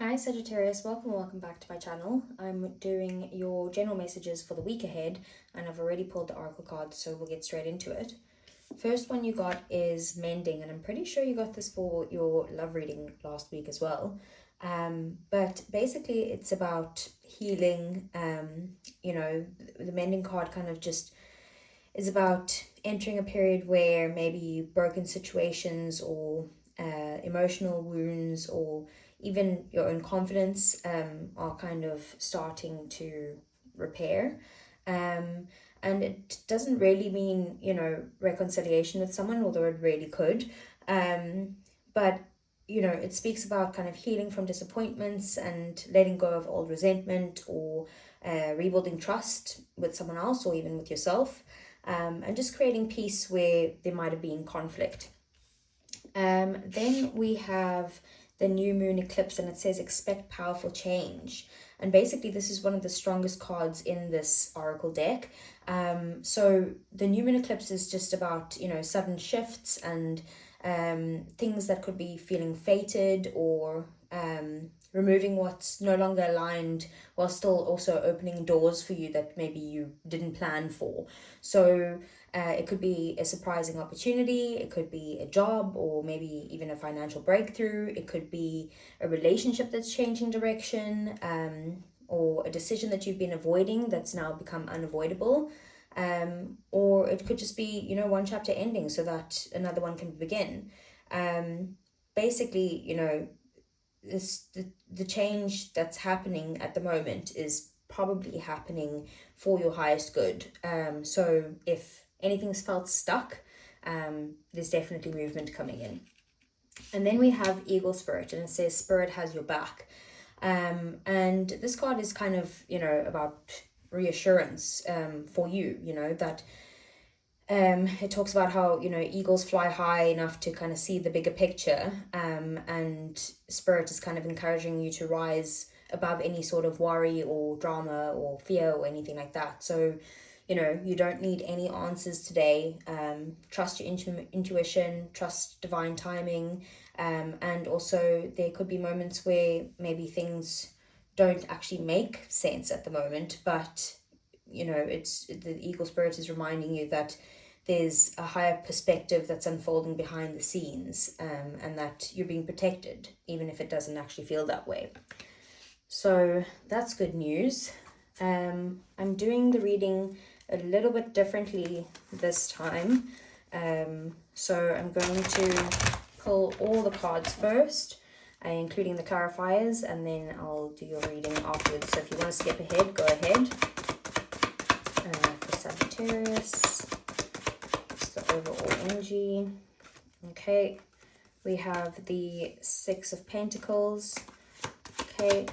Hi Sagittarius, welcome back to my channel. I'm doing your general messages for the week ahead and I've already pulled the oracle cards, so we'll get straight into it. First one you got is mending, and I'm pretty sure you got this for your love reading last week as well. But basically it's about healing. The mending card kind of just is about entering a period where maybe broken situations or emotional wounds or even your own confidence are kind of starting to repair. And it doesn't really mean, reconciliation with someone, although it really could. But, it speaks about kind of healing from disappointments and letting go of old resentment or rebuilding trust with someone else or even with yourself. And just creating peace where there might have been conflict. Then we have the new moon eclipse, and it says expect powerful change. And basically this is one of the strongest cards in this oracle deck. So the new moon eclipse is just about, sudden shifts and things that could be feeling fated or removing what's no longer aligned while still also opening doors for you that maybe you didn't plan for. So it could be a surprising opportunity, it could be a job, or maybe even a financial breakthrough. It could be a relationship that's changing direction, or a decision that you've been avoiding that's now become unavoidable. Or it could just be, one chapter ending so that another one can begin. Basically, the change that's happening at the moment is probably happening for your highest good. So if anything's felt stuck, there's definitely movement coming in. And then we have Eagle Spirit, and it says Spirit has your back. And this card is kind of, about reassurance for you, that it talks about how, eagles fly high enough to kind of see the bigger picture, and Spirit is kind of encouraging you to rise above any sort of worry or drama or fear or anything like that. So, you don't need any answers today. Trust your intuition, trust divine timing, and also there could be moments where maybe things don't actually make sense at the moment, but it's the Eagle Spirit is reminding you that there's a higher perspective that's unfolding behind the scenes, and that you're being protected, even if it doesn't actually feel that way. So that's good news. I'm doing the reading a little bit differently this time. So I'm going to pull all the cards first, including the clarifiers, and then I'll do your reading afterwards. So if you want to skip ahead, go ahead. For Sagittarius, it's the overall energy. Okay, we have the Six of Pentacles. Okay,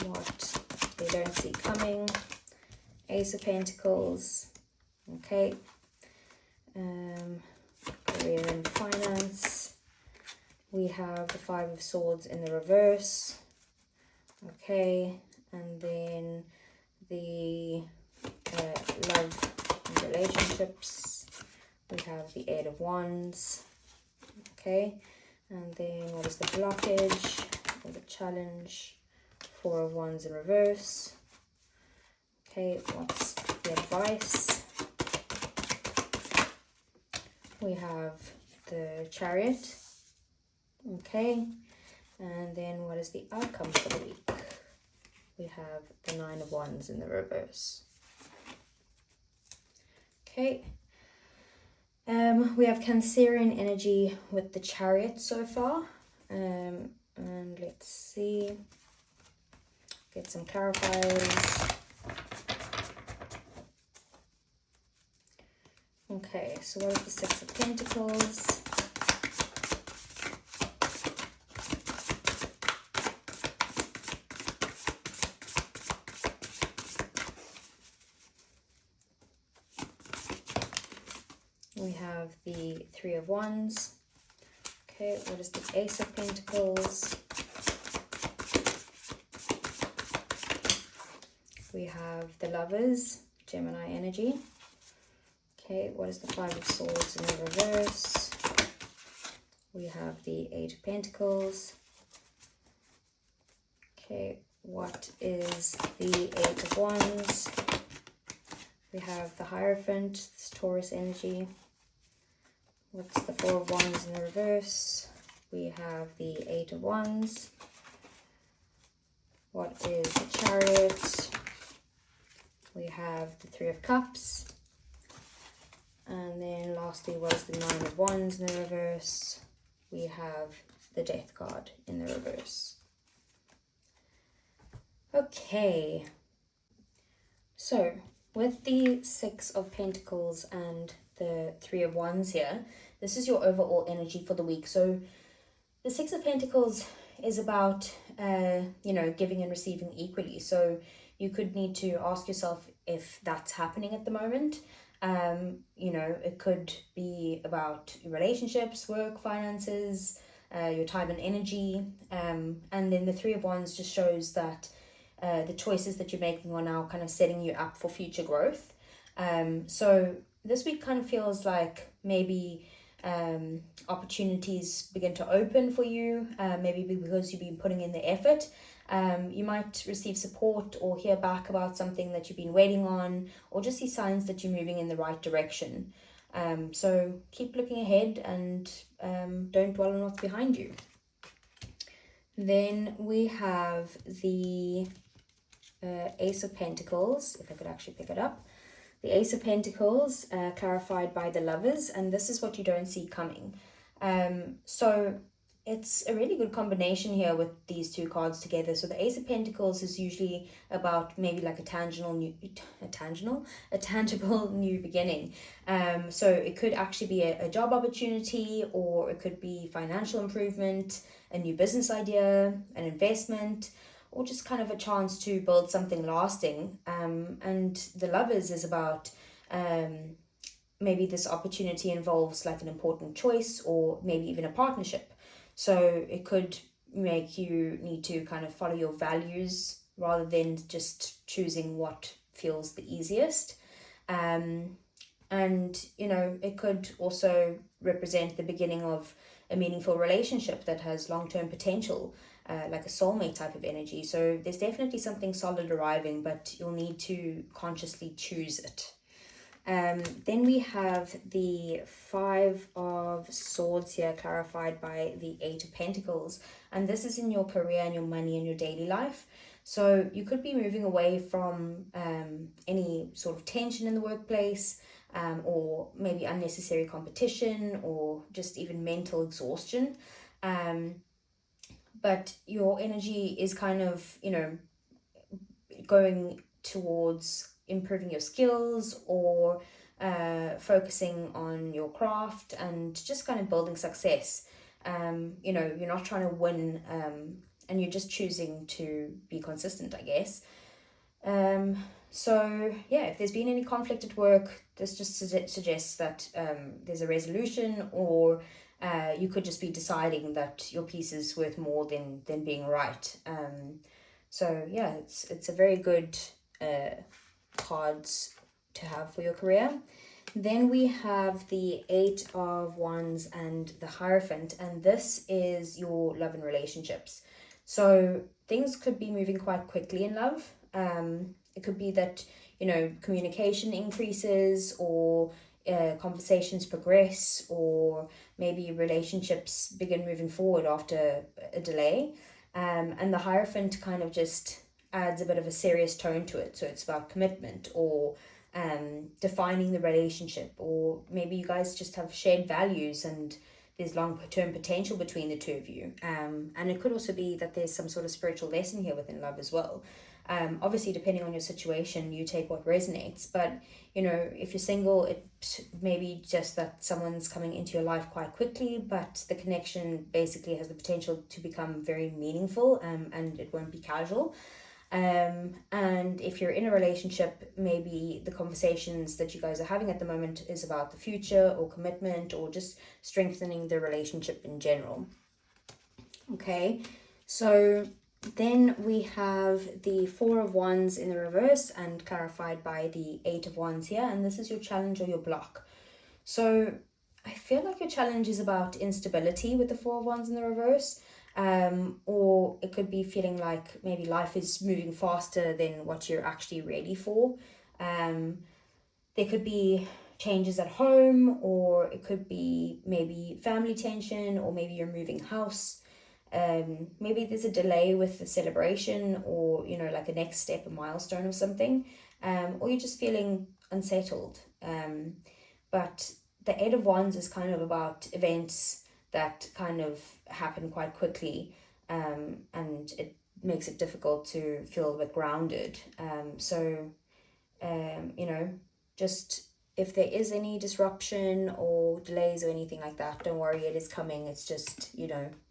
what they don't see coming. Ace of Pentacles. Okay, career and finance. We have the Five of Swords in the reverse. Okay, and then the love and relationships. We have the Eight of Wands. Okay, and then what is the blockage or the challenge? Four of Wands in reverse. Okay, what's the advice? We have the Chariot. Okay, and then what is the outcome for the week? We have the Nine of Wands in the reverse. Okay, we have Cancerian energy with the Chariot so far. And let's see, get some clarifiers. Okay, so what is the Six of Pentacles? We have the Three of Wands. Okay, what is the Ace of Pentacles? We have the Lovers, Gemini energy. Okay, what is the Five of Swords in the reverse? We have the Eight of Pentacles. Okay, what is the Eight of Wands? We have the Hierophant, this Taurus energy. What's the Four of Wands in the reverse? We have the Eight of Wands. What is the Chariot? We have the Three of Cups. And then lastly, what is the Nine of Wands in the reverse? We have the Death card in the reverse. Okay. So, with the Six of Pentacles and the Three of Wands here, this is your overall energy for the week. So, the Six of Pentacles is about, giving and receiving equally. So, you could need to ask yourself if that's happening at the moment. It could be about relationships, work, finances, your time and energy. And then the Three of Wands just shows that the choices that you're making are now kind of setting you up for future growth. So this week kind of feels like maybe opportunities begin to open for you, maybe because you've been putting in the effort. You might receive support or hear back about something that you've been waiting on, or just see signs that you're moving in the right direction. So keep looking ahead and don't dwell on what's behind you. Then we have the Ace of Pentacles, if I could actually pick it up. The Ace of Pentacles clarified by the Lovers, and this is what you don't see coming. So it's a really good combination here with these two cards together. So the Ace of Pentacles is usually about maybe like a tangible new beginning. So it could actually be a job opportunity, or it could be financial improvement, a new business idea, an investment, or just kind of a chance to build something lasting. And the Lovers is about maybe this opportunity involves like an important choice, or maybe even a partnership. So it could make you need to kind of follow your values rather than just choosing what feels the easiest. And, it could also represent the beginning of a meaningful relationship that has long-term potential, like a soulmate type of energy. So there's definitely something solid arriving, but you'll need to consciously choose it. Then we have the Five of Swords here, clarified by the Eight of Pentacles. And this is in your career and your money and your daily life. So you could be moving away from any sort of tension in the workplace, or maybe unnecessary competition, or just even mental exhaustion. But your energy is kind of, going towards improving your skills, or focusing on your craft and just kind of building success. You're not trying to win, and you're just choosing to be consistent, I guess. So yeah, if there's been any conflict at work, this just suggests that there's a resolution, or you could just be deciding that your piece is worth more than being right. So yeah, it's a very good cards to have for your career. Then we have the Eight of Wands and the Hierophant, and this is your love and relationships. So things could be moving quite quickly in love. It could be that, communication increases, or conversations progress, or maybe relationships begin moving forward after a delay. And the Hierophant kind of just adds a bit of a serious tone to it. So it's about commitment, or defining the relationship, or maybe you guys just have shared values and there's long-term potential between the two of you. And it could also be that there's some sort of spiritual lesson here within love as well. Obviously, depending on your situation, you take what resonates. But, if you're single, it may be just that someone's coming into your life quite quickly, but the connection basically has the potential to become very meaningful, and it won't be casual. And if you're in a relationship, maybe the conversations that you guys are having at the moment is about the future, or commitment, or just strengthening the relationship in general. Okay, so then we have the Four of Wands in the reverse and clarified by the Eight of Wands here, and this is your challenge or your block. So I feel like your challenge is about instability with the Four of Wands in the reverse, or it could be feeling like maybe life is moving faster than what you're actually ready for. There could be changes at home, or it could be maybe family tension, or maybe you're moving house. Maybe there's a delay with the celebration, or like a next step, a milestone or something, or you're just feeling unsettled. But the Eight of Wands is kind of about events that kind of happen quite quickly, and it makes it difficult to feel a bit grounded. Just if there is any disruption or delays or anything like that, don't worry, it is coming. It's just,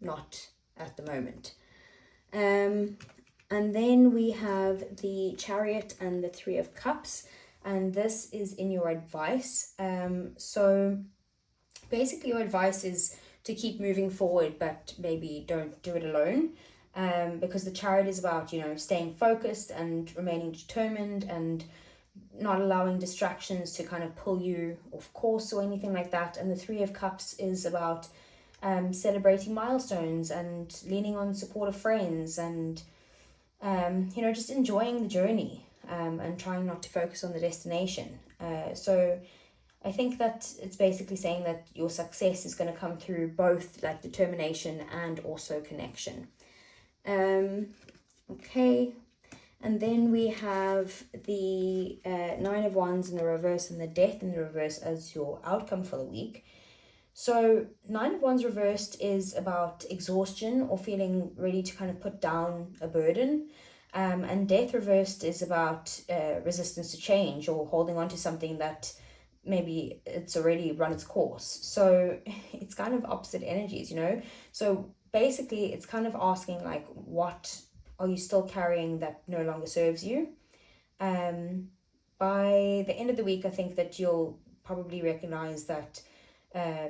not at the moment. And then we have the Chariot and the Three of Cups, and this is in your advice. So basically your advice is to keep moving forward, but maybe don't do it alone. Because the Chariot is about, staying focused and remaining determined and not allowing distractions to kind of pull you off course or anything like that. And the Three of Cups is about celebrating milestones and leaning on supportive friends and, just enjoying the journey, and trying not to focus on the destination. So I think that it's basically saying that your success is going to come through both like determination and also connection. Okay. And then we have the Nine of Wands in the reverse and the Death in the reverse as your outcome for the week. So Nine of Wands reversed is about exhaustion or feeling ready to kind of put down a burden. And Death reversed is about resistance to change or holding on to something that maybe it's already run its course. So it's kind of opposite energies, So basically it's kind of asking like, what are you still carrying that no longer serves you? By the end of the week, I think that you'll probably recognize that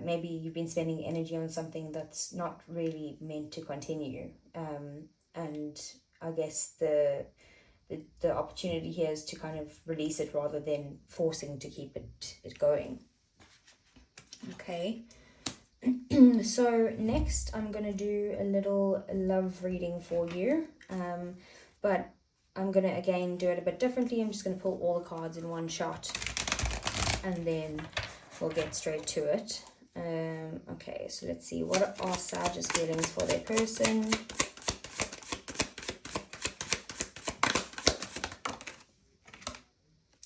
maybe you've been spending energy on something that's not really meant to continue. And I guess the opportunity here is to kind of release it rather than forcing to keep it going. Okay. So next I'm going to do a little love reading for you, but I'm going to again do it a bit differently. I'm just going to pull all the cards in one shot and then we'll get straight to it. Okay, so let's see, what are Sag's feelings for their person?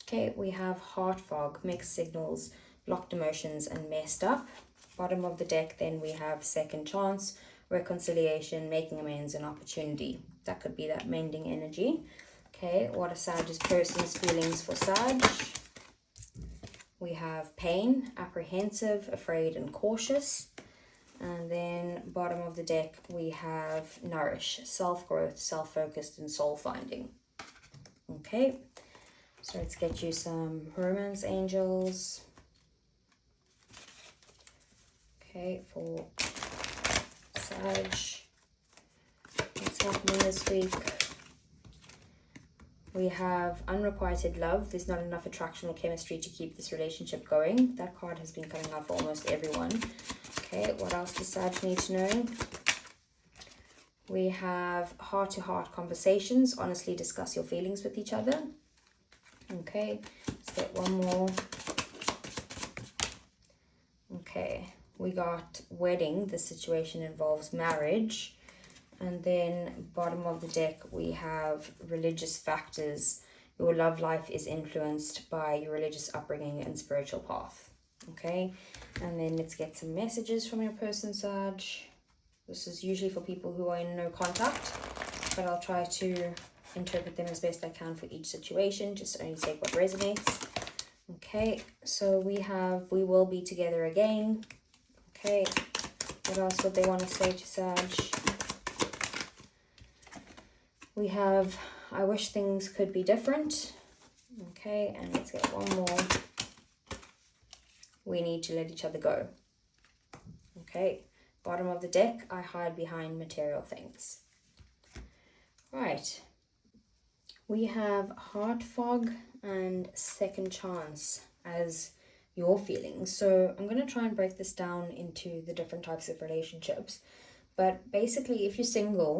Okay, we have heart fog, mixed signals, blocked emotions and messed up. Bottom of the deck, then we have second chance, reconciliation, making amends, and opportunity. That could be that mending energy. Okay, what are Sag's person's feelings for Sag? We have pain, apprehensive, afraid, and cautious. And then bottom of the deck, we have nourish, self-growth, self-focused, and soul-finding. Okay, so let's get you some romance angels. Okay, for Sag, what's happening this week? We have unrequited love. There's not enough attraction or chemistry to keep this relationship going. That card has been coming out for almost everyone. Okay, what else does Sag need to know? We have heart-to-heart conversations. Honestly discuss your feelings with each other. Okay, let's get one more. Okay. We got wedding. The situation involves marriage. And then bottom of the deck, we have religious factors. Your love life is influenced by your religious upbringing and spiritual path. Okay. And then let's get some messages from your person, Sag. This is usually for people who are in no contact, but I'll try to interpret them as best I can for each situation. Just only take what resonates. Okay. So we have, we will be together again. Okay, what else would they want to say to Sag? We have, I wish things could be different. Okay, and let's get one more. We need to let each other go. Okay, bottom of the deck, I hide behind material things. Right, we have heart fog and second chance as your feelings. So I'm going to try and break this down into the different types of relationships, but basically if you're single,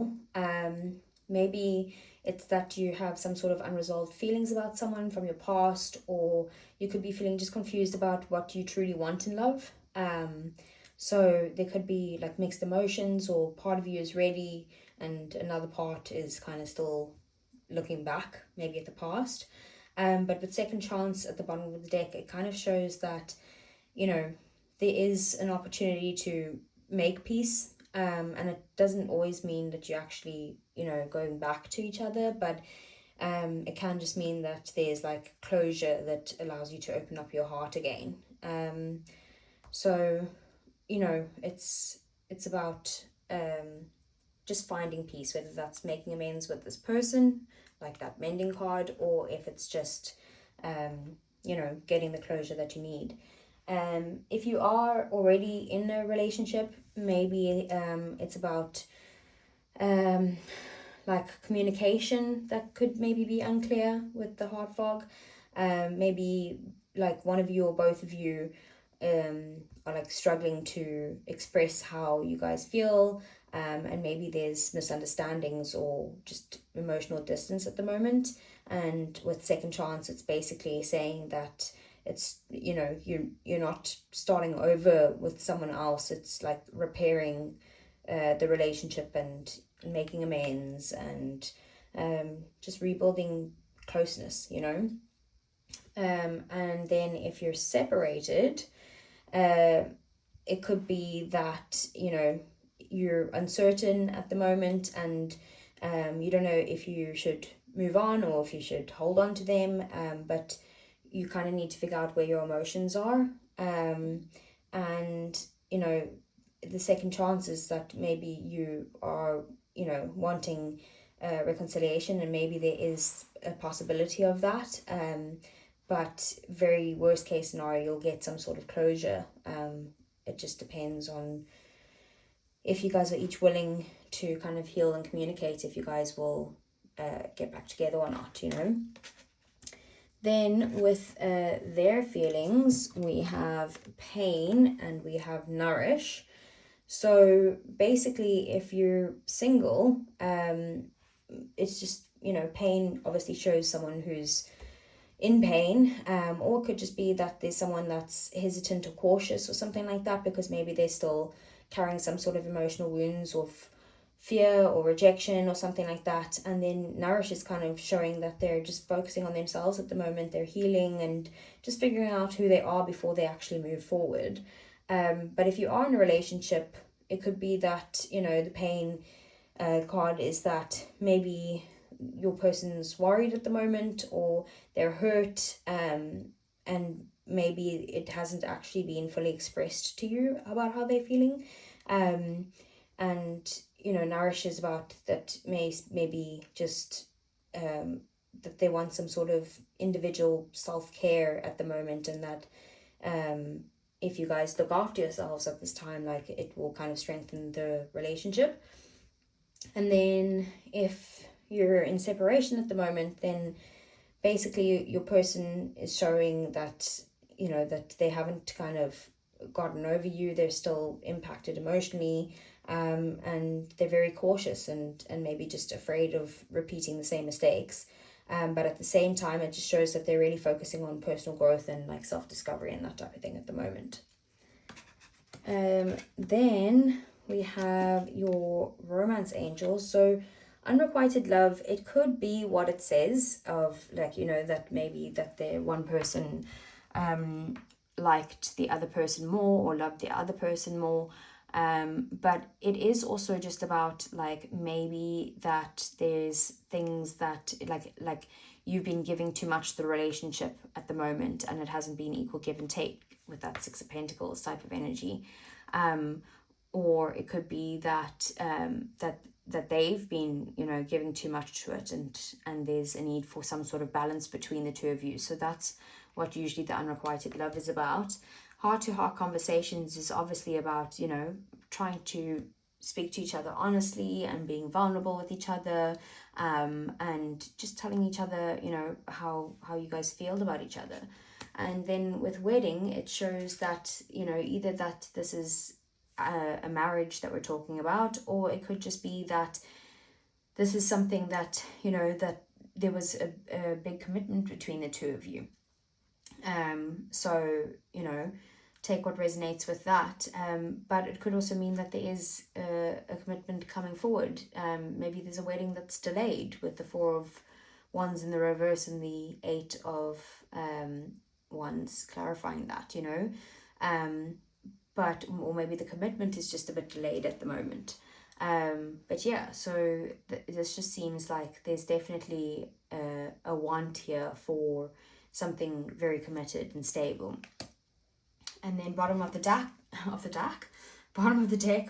maybe it's that you have some sort of unresolved feelings about someone from your past, or you could be feeling just confused about what you truly want in love. So there could be like mixed emotions, or part of you is ready and another part is kind of still looking back, maybe at the past. But with second chance at the bottom of the deck, it kind of shows that, you know, there is an opportunity to make peace. And it doesn't always mean that you actually, you know, going back to each other, but it can just mean that there's like closure that allows you to open up your heart again. So, you know, it's about just finding peace, whether that's making amends with this person, like that mending card, or if it's just, you know, getting the closure that you need. If you are already in a relationship, maybe it's about like communication that could maybe be unclear with the heart fog. Maybe like one of you or both of you are like struggling to express how you guys feel, and maybe there's misunderstandings or just emotional distance at the moment. And with second chance, it's basically saying that it's, you know, you're not starting over with someone else. It's like repairing the relationship and making amends, and just rebuilding closeness, you know. And then if you're separated, it could be that, you know, you're uncertain at the moment, and you don't know if you should move on or if you should hold on to them, but you kind of need to figure out where your emotions are. And, you know, the second chance is that maybe you are, you know, wanting reconciliation, and maybe there is a possibility of that. But very worst case scenario, you'll get some sort of closure. It just depends on if you guys are each willing to kind of heal and communicate, if you guys will get back together or not, you know. Then with their feelings, we have pain and we have nourish. So basically, if you're single, it's just, you know, pain obviously shows someone who's in pain, or it could just be that there's someone that's hesitant or cautious or something like that, because maybe they're still carrying some sort of emotional wounds of fear or rejection or something like that. And then nourish is kind of showing that they're just focusing on themselves at the moment. They're healing and just figuring out who they are before they actually move forward. But if you are in a relationship, it could be that, you know, the pain card is that maybe your person's worried at the moment, or they're hurt, and maybe it hasn't actually been fully expressed to you about how they're feeling. And, you know, nourish is about that maybe just that they want some sort of individual self-care at the moment, and that if you guys look after yourselves at this time, like, it will kind of strengthen the relationship. And then if you're in separation at the moment, then basically your person is showing that, you know, that they haven't kind of gotten over you. They're still impacted emotionally, and they're very cautious and maybe just afraid of repeating the same mistakes. But at the same time, it just shows that they're really focusing on personal growth and like self-discovery and that type of thing at the moment. Then we have your romance angels. So unrequited love, it could be what it says of, like, you know, that maybe that the one person liked the other person more or loved the other person more. But it is also just about like maybe that there's things that like you've been giving too much to the relationship at the moment, and it hasn't been equal give and take with that Six of Pentacles type of energy. Or it could be that that they've been, you know, giving too much to it, and there's a need for some sort of balance between the two of you. So that's what usually the unrequited love is about. Heart-to-heart conversations is obviously about, you know, trying to speak to each other honestly and being vulnerable with each other, and just telling each other, you know, how you guys feel about each other. And then with wedding, it shows that, you know, either that this is a marriage that we're talking about, or it could just be that this is something that, you know, that there was a big commitment between the two of you. So, you know, take what resonates with that. But it could also mean that there is a commitment coming forward. Maybe there's a wedding that's delayed with the 4 of Wands in the reverse and the 8 of Wands clarifying that, you know. But, or maybe the commitment is just a bit delayed at the moment. But yeah, so this just seems like there's definitely a want here for something very committed and stable. And then bottom of the deck,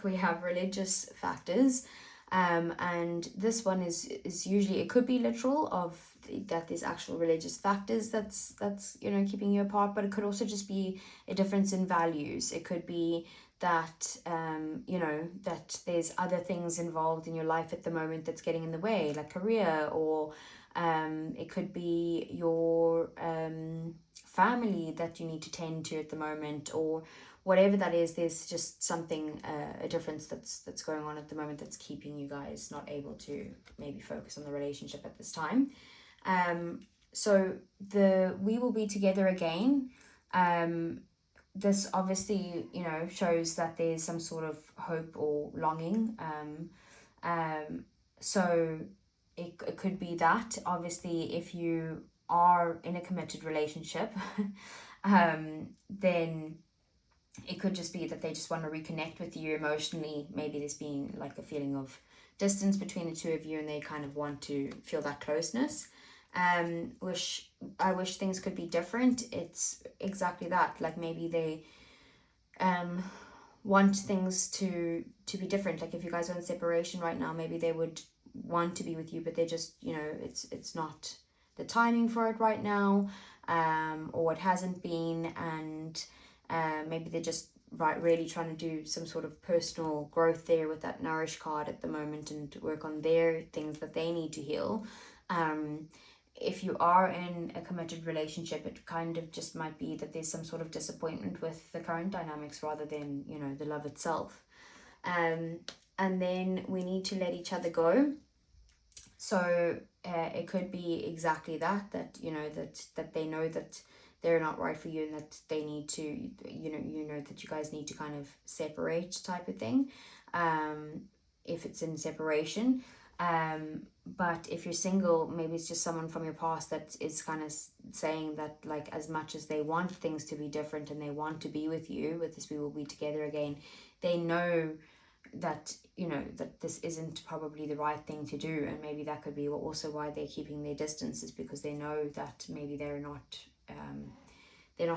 we have religious factors. And this one is usually, it could be literal of that there's actual religious factors that's you know, keeping you apart, but it could also just be a difference in values. It could be that you know, that there's other things involved in your life at the moment that's getting in the way, like career, or it could be your family that you need to tend to at the moment, or whatever that is. There's just something, a difference that's going on at the moment that's keeping you guys not able to maybe focus on the relationship at this time. So we will be together again. This obviously, you know, shows that there's some sort of hope or longing. So it could be that, obviously, if you are in a committed relationship, then it could just be that they just want to reconnect with you emotionally. Maybe there's been like a feeling of distance between the two of you and they kind of want to feel that closeness. I wish things could be different. It's exactly that. Like maybe they want things to be different. Like if you guys are in separation right now, maybe they would want to be with you, but they just, you know, it's not the timing for it right now, or it hasn't been, and maybe they're just really trying to do some sort of personal growth there with that Nourish card at the moment and work on their things that they need to heal. If you are in a committed relationship, it kind of just might be that there's some sort of disappointment with the current dynamics rather than, you know, the love itself. And then we need to let each other go. So it could be exactly that you know, that they know that they're not right for you and that they need to, you know that you guys need to kind of separate type of thing, if it's in separation. But if you're single, maybe it's just someone from your past that is kind of saying that, like, as much as they want things to be different and they want to be with you, with this we will be together again, they know that, you know, that this isn't probably the right thing to do. And maybe that could be also why they're keeping their distance, is because they know that maybe they're not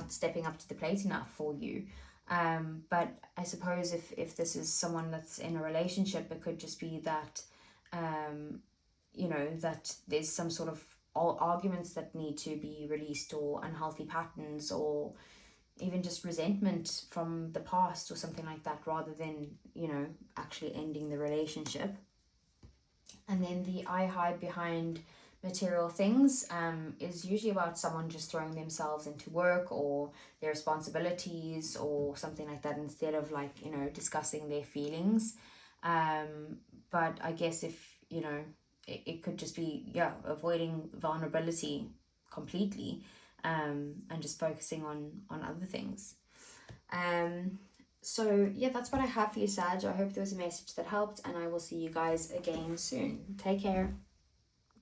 stepping up to the plate enough for you. But I suppose if this is someone that's in a relationship, it could just be that you know, that there's some sort of arguments that need to be released, or unhealthy patterns, or even just resentment from the past or something like that, rather than, you know, actually ending the relationship. And then the I hide behind material things is usually about someone just throwing themselves into work or their responsibilities or something like that, instead of, like, you know, discussing their feelings. But I guess if, you know, it could just be, yeah, avoiding vulnerability completely, and just focusing on other things. So yeah, that's what I have for you, Sag. I hope there was a message that helped, and I will see you guys again soon. Take care.